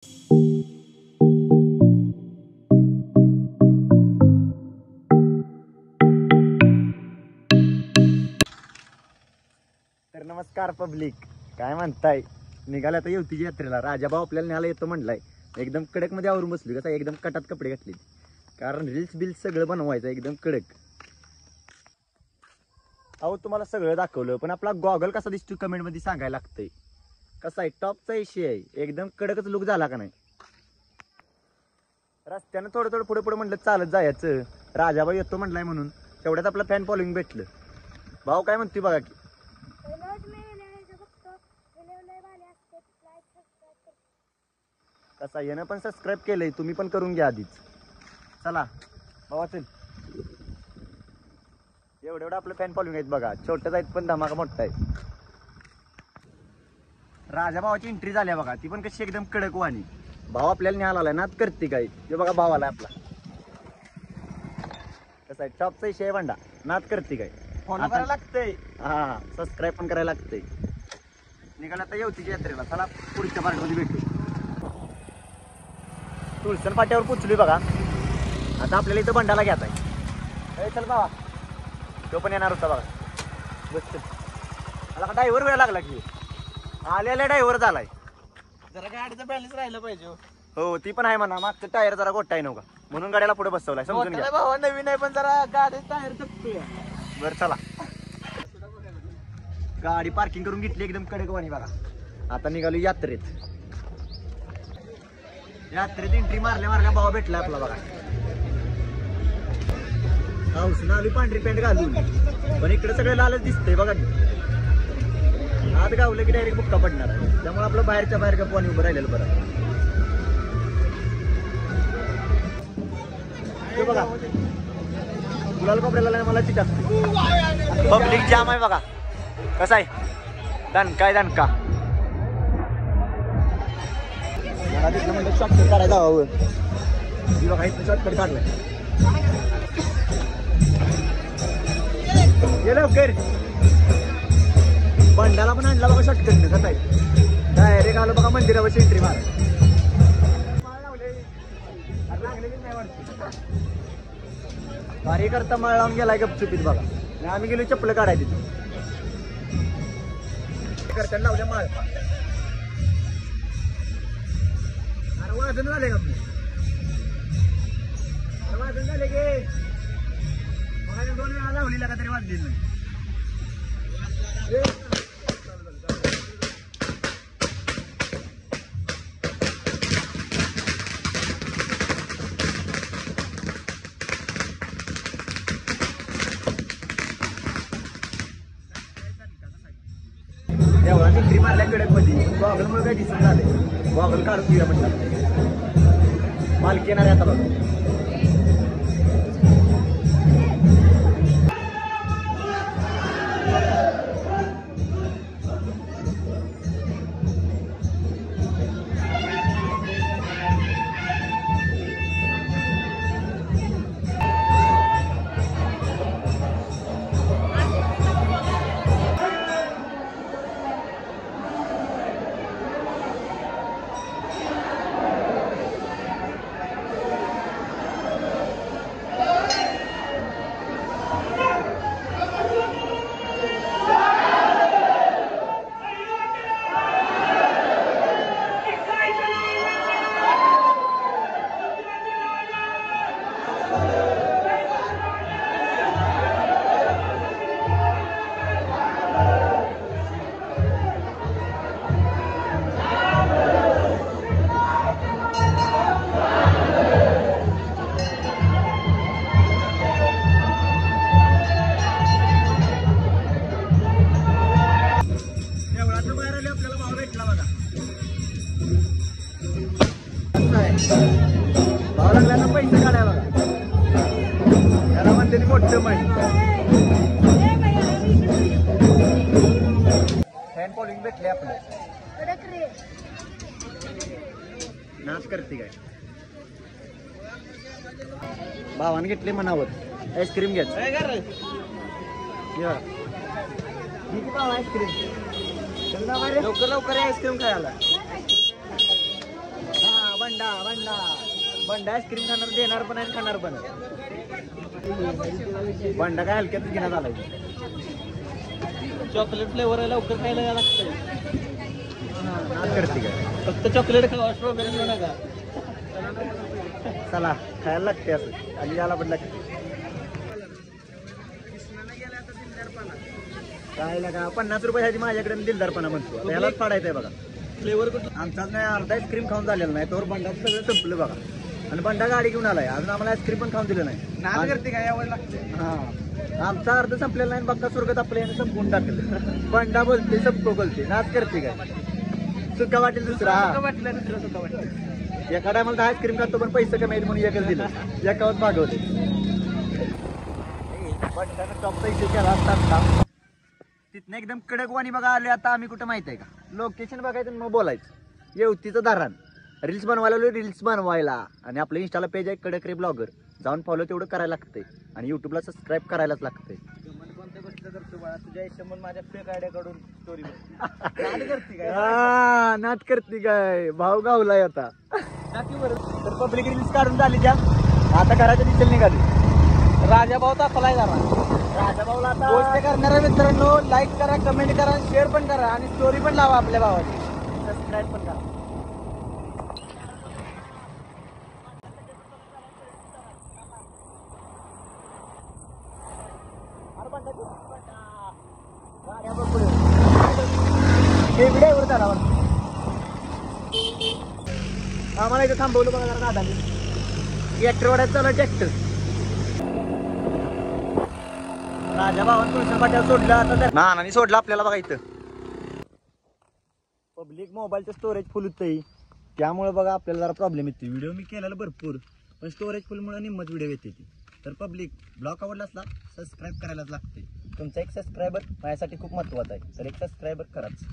तर नमस्कार पब्लिक, काय म्हणताय? निघाला आता येवतीच्या यात्रेला. राजाभाऊ आपल्याला न्यायला येतो म्हणलाय. एकदम कडक मध्ये आवरून बसली, कसा एकदम कटात कपडे घातले, कारण रील्स बिल्स सगळं बनवायचं एकदम कडक. अहो तुम्हाला सगळं दाखवलं, पण आपला गॉगल कसा दिसतो कमेंट मध्ये सांगायला लागतंय. कसा आहे, टॉपचा इशू आहे, एकदम कडकच लुक झाला का नाही. रस्त्यानं थोडं थोडं पुढे पुढे म्हणलं चालत जायचं. राजाभाऊ येतो म्हणलाय म्हणून तेवढ्यात आपला फॅन फॉलोइंग भेटलं. भाऊ काय म्हणतोय बघा की. कसा यानं पण सबस्क्राईब केलंय, तुम्ही पण करून घ्या आधीच. चला भावा चल. एवढं आपलं फॅन फॉलोइंग आहेत बघा, छोटंच आहेत पण धमाका मोठा आहे. राजा भावाची एंट्री झाली बघा, ती पण कशी एकदम कडक वाणी. भाव आपल्याला न्यायला आलाय, नाद करते काय ते बघा. भाव आलाय आपला, कसा आहे टॉपचा विषय आहे भांडा. नाद करते काय, फॉलो करायला लागतंय. हा सबस्क्राईब पण करायला लागतंय. निघाला आता येवतीच्या यात्रेला. चला पुढच्या पार्टमध्ये भेटू. तुळसण फाट्यावर पोचलोय बघा. आता आपल्याला इथं बंडाला घ्यायचा आहे. चल बाबा, तो पण येणार होता बघा. बस चल. मला का ड्रायव्हर वेळ लागला की, आलेला ड्रायव्हर झालाय. जरा गाडीचा बॅलन्स राहिला पाहिजे. हो ती पण आहे म्हणा, मागचं टायर जरा गोठा आहे नव्हता म्हणून गाड्याला पुढे बसवलाय. समजून घ्या. भावा नवीन आहे पण जरा गाडीचा टायर चपतोय. बरं चला, गाडी पार्किंग करून घेतली एकदम कडकवाणी बघा. आता निघालो यात्रेत. यात्रेत एंट्री मारल्या भाव भेटला आपला बघा. हाऊसनं आली पांढरी पॅन्ट घालून, पण इकडे सगळं लालच दिसतंय बघा की. आत गावलं की डायरेक्ट बुक्का पडणार आहे, त्यामुळे आपलं बाहेरच्या बाहेर गप्पाने उभं राहिलेलं बरं. ते बघा गुलाल कपड्याला मला चिटाकते. पब्लिक जाम आहे बघा. कसा आहे दणका आहे दणका. म्हणजे शॉर्टकट काढायचा हवं. बघा इथं शॉर्टकट काढलाय. ये लवकर. बंडाला पण आणला बघा शॉर्टकट. कसं आहे डायरेक्ट आलो बघा मंदिरावर एंट्री मार. कार्यकर्ता माळ लावून गेलाय गपचुपीत बघा. आम्ही गेलो चप्पल काढायची. करताना लावल्या माळ. अरे वाजन झाले का आपले? वाजन झाले गे. मला 2 वेळा लावलेला का तरी वाजलेलं नाही. एवढा एंट्री मारल्या कडक मध्ये. गॉगल मुळे काय दिसून झाले. गॉगल काढूया म्हणतात. मालकी येणार आहे आता बघा. भाव लागला ना पैसे काढाय बघा. त्याला म्हणते मोठं माहिती. फॅन फॉलोइंग भेटले आपलं. नाच करते काय. भावाने घेतले मनावर. आईस्क्रीम घ्यायचं आईस्क्रीम. लवकर लवकर आईस्क्रीम खायला. बंडा बंडा बंडा आईस्क्रीम खाणार देणार पण आहे खाणार पण आहे. बंडा काय हलक्यात घेण्यात आलाय. चॉकलेट फ्लेवर आहे लवकर खायला लागतं. करते काय फक्त चॉकलेट खावा स्ट्रॉबेरी घेऊ नका. चला खायला लागते असं आणि याला पण लागते. काय लागा 50 रुपयासाठी माझ्याकडे दिलदारपणा म्हणतो त्यालाच फाडायचंय बघा. फ्लेवर कुठला? आमचाच नाही अर्धा आईस्क्रीम खाऊन झालेला नाही तर बंडाचं सगळं संपलं बघा. आणि बंडा गाडी घेऊन आलाय अजून आम्हाला आईस्क्रीम पण खाऊन दिलं नाही. नाद करते काय यावं लागते. हा आमचा अर्ध संपलेला नाही बघा स्वर्गात आपल्या याने संपवून टाकलं. बंडा बोलते सबको बोलते नाच करते काय सुका वाटेल दुसरा. वाटलं दुसरं सुद्धा वाटलं. एका टायमाला आईस्क्रीम खातो पण पैसे कमी आहेत म्हणून एकच दिलं एकावर मागवले. बंडानं टॉपचा इशू केला असता तिथनं एकदम कडकवाणी बघा आले. आता आम्ही कुठं माहित आहे का लोकेशन बघायचं मग बोलायचं. येवतीचं दारान रील्स बनवायला रील्स बनवायला आणि आपलं इंस्टाला पेज आहे कडक रे ब्लॉगर जाऊन फॉलो तेवढं करायला लागतंय आणि युट्यूबला सबस्क्राईब करायलाच लागतंय. कोणत्या गोष्ट करतो बाळा तुझ्या हिशोबान माझ्या फेक आयडिया काढून स्टोरी करते काय. नाट करते काय भाव गावलाय आता. तर पब्लिक रील्स काढून झाली त्या आता घराच्या दिसेल निघाली. राजा भाऊ तापलाय जरा. राजा भाऊला आता गोष्ट करणाऱ्या मित्रांनो लाईक करा कमेंट करा शेअर पण करा आणि स्टोरी पण लावा आपल्या भावाची. सबस्क्राईब पण करा. आम्हाला इथं थांबवलं बघा जरा दादाने. ट्रॅक्टर वाड्यात चालू ट्रॅक्टर. राजा भावान तुळशी पाट्यावर सोडलं आता नानाने सोडलं आपल्याला बघा इथं. पब्लिक मोबाईलचं स्टोरेज फुल होतंय त्यामुळे बघा आपल्याला जरा प्रॉब्लेम येते. व्हिडिओ मी केलेला भरपूर पण स्टोरेज फुलमुळे निम्मत व्हिडिओ येते ती. तर पब्लिक ब्लॉग आवडला असला सबस्क्राईब करायलाच लागते. तुमचा एक सबस्क्रायबर माझ्यासाठी खूप महत्त्वाचा आहे तर एक सबस्क्रायबर कराच.